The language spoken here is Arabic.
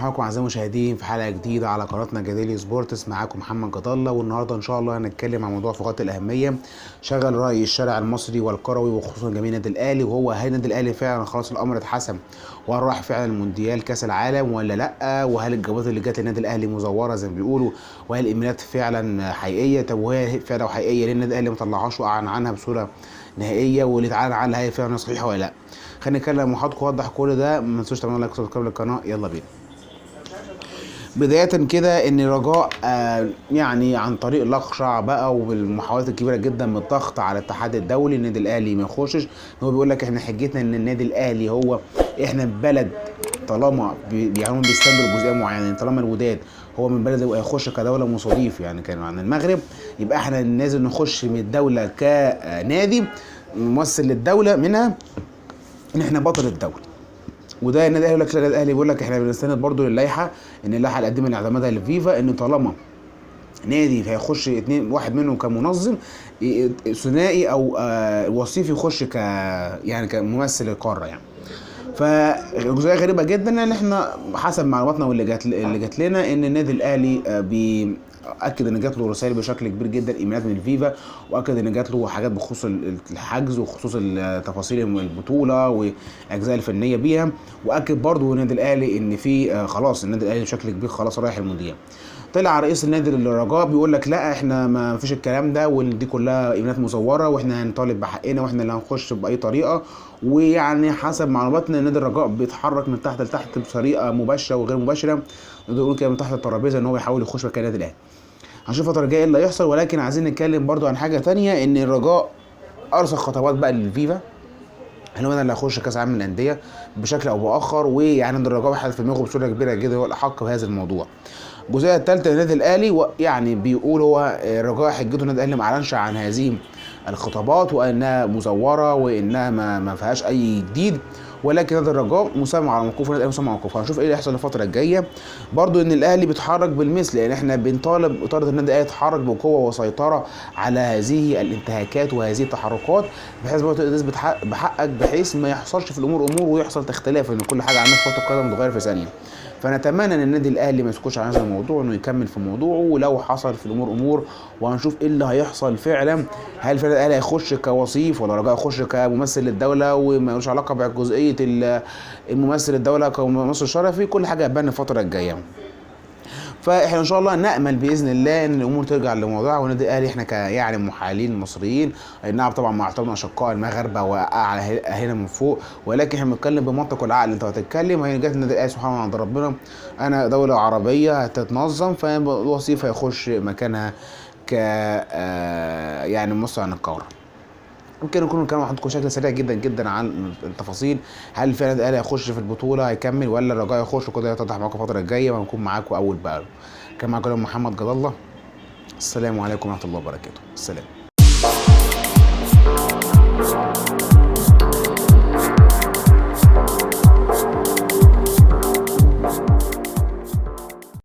مرحبا بكم اعزائي المشاهدين في حلقه جديده على قناتنا جديلي سبورتس. معاكم محمد جد الله، والنهارده ان شاء الله هنتكلم عن موضوع في غايه الاهميه شغل راي الشارع المصري والكروي وخصوصا جماهير النادي الاهلي، وهو هل النادي الاهلي فعلا خلاص الامر اتحسم وهل راح فعلا المونديال كاس العالم ولا لا؟ وهل الجوابات اللي جت للنادي الاهلي مزوره زي ما بيقولوا؟ وهل الايميلات فعلا حقيقيه؟ طب وهي فعلا حقيقيه ليه النادي الاهلي ما طلعهاش واعلن عنها بصوره نهائيه، واللي اتعلن عنها هي فعلا صحيحه ولا لا؟ خلينا نتكلم مع حضراتكم وضح كل ده. ما تنسوش تعملوا لايك وسبسكرايب للقناه. يلا بينا. بداية كده ان رجاء يعني عن طريق الاقشع بقى وبالمحاولات الكبيرة جدا من الضغط على الاتحاد الدولي النادي الاهلي ما يخشش. هو بيقول لك احنا حجتنا ان النادي الاهلي هو احنا بلد، طالما يعني بيستندوا جزئيه معينه، يعني طالما الوداد هو من بلد هيخش كدوله مستضيف يعني كان عن المغرب، يبقى احنا لازم نخش من الدوله كنادي ممثل للدوله منها ان احنا بطل الدوله. وده النادي الاهلي يقول لك، النادي الاهلي بيقول لك احنا بنستند برضو للائحه، ان اللائحه اللي قدمها اعتمادها للفيفا ان طالما نادي هيخش اتنين واحد منهم كمنظم ثنائي او وصيف يخش يعني كممثل القاره يعني. فجزئيه غريبه جدا ان احنا حسب معلوماتنا واللي جات لنا ان النادي الاهلي اكد ان جات له رسائل بشكل كبير جدا، ايميلات من الفيفا، واكد ان جات له حاجات بخصوص الحجز وخصوص تفاصيل البطوله والاجزاء الفنيه بيها، واكد برضو النادي الاهلي ان في خلاص النادي الاهلي بشكل كبير خلاص رايح المونديال. طلع رئيس النادي الرجاء بيقول لك لا احنا ما فيش الكلام ده، ودي كلها ايميلات مزوره واحنا هنطالب بحقنا واحنا اللي هنخش باي طريقه. ويعني حسب معلوماتنا نادي الرجاء بيتحرك من تحت لتحت بطريقه مباشره وغير مباشره، نقدر نقول كده من تحت الترابيزه ان هو يحاول يخش مكان النادي الاهلي. هنشوف الفتره الجايه ايه اللي هيحصل، ولكن عايزين نتكلم برضو عن حاجه ثانيه، ان الرجاء ارسل خطوات بقى للفيفا اللي هو انا اللي هخش كاس عالم الانديه بشكل او باخر، ويعني الرجاء واحد في دماغه بصوره كبيره جدا هو الاحق بهذا الموضوع. الجزئيه الثالثه للنادي الاهلي يعني بيقول هو الرجاء حجته النادي الاهلي ما اعلنش عن هذه الخطابات وانها مزوره وانها ما فيهاش اي جديد، ولكن نادي الرجاء مسمى على موقفه، النادي الاهلي مسمى على موقفه. هنشوف ايه اللي هيحصل الفتره الجايه. برضو ان الاهلي بيتحرك بالمثل، يعني احنا بنطالب اطار النادي الاهلي يتحرك بقوه وسيطره على هذه الانتهاكات وهذه التحركات، بحيث برضو تثبت بحقك بحيث ما يحصلش في الامور ويحصل اختلاف، ان كل حاجه عندنا في كره القدم بتتغير في ثانيه. فنتمنى ان النادي الاهلي ما يسكتش على هذا الموضوع، انه يكمل في موضوعه، ولو حصل في الامور امور وهنشوف ايه اللي هيحصل فعلا. هل فعلا الاهلي هيخش كوصيف ولا رجاء يخش كممثل للدوله وما لوش علاقه بجزئيه الممثل للدوله كممثل شرفي؟ كل حاجه هتبان الفتره الجايه. فاحنا ان شاء الله نامل باذن الله ان الامور ترجع لموضوعها، والنادي الاهلي احنا يعني محالين مصريين، اي نعم طبعا مع احترامنا اشقاء المغاربه واعلى هنا من فوق، ولكن احنا بنتكلم بمنطق والعقل. انت هتتكلم هي جت النادي الاهلي سبحان الله عند ربنا، انا دوله عربيه هتتنظم فالوصيف هيخش مكانها ك يعني مصر عن القاره. ممكن نكون نتكلم مع حضراتكم بشكل سريع جدا جدا عن التفاصيل، هل فعلا الاهلي هيخش في البطوله هيكمل ولا الرجاء يخش؟ وكده هيتضح معاكم الفتره الجايه وهنكون معاكم اول باول. كان معاكم محمد جد الله، السلام عليكم ورحمه الله وبركاته. السلام.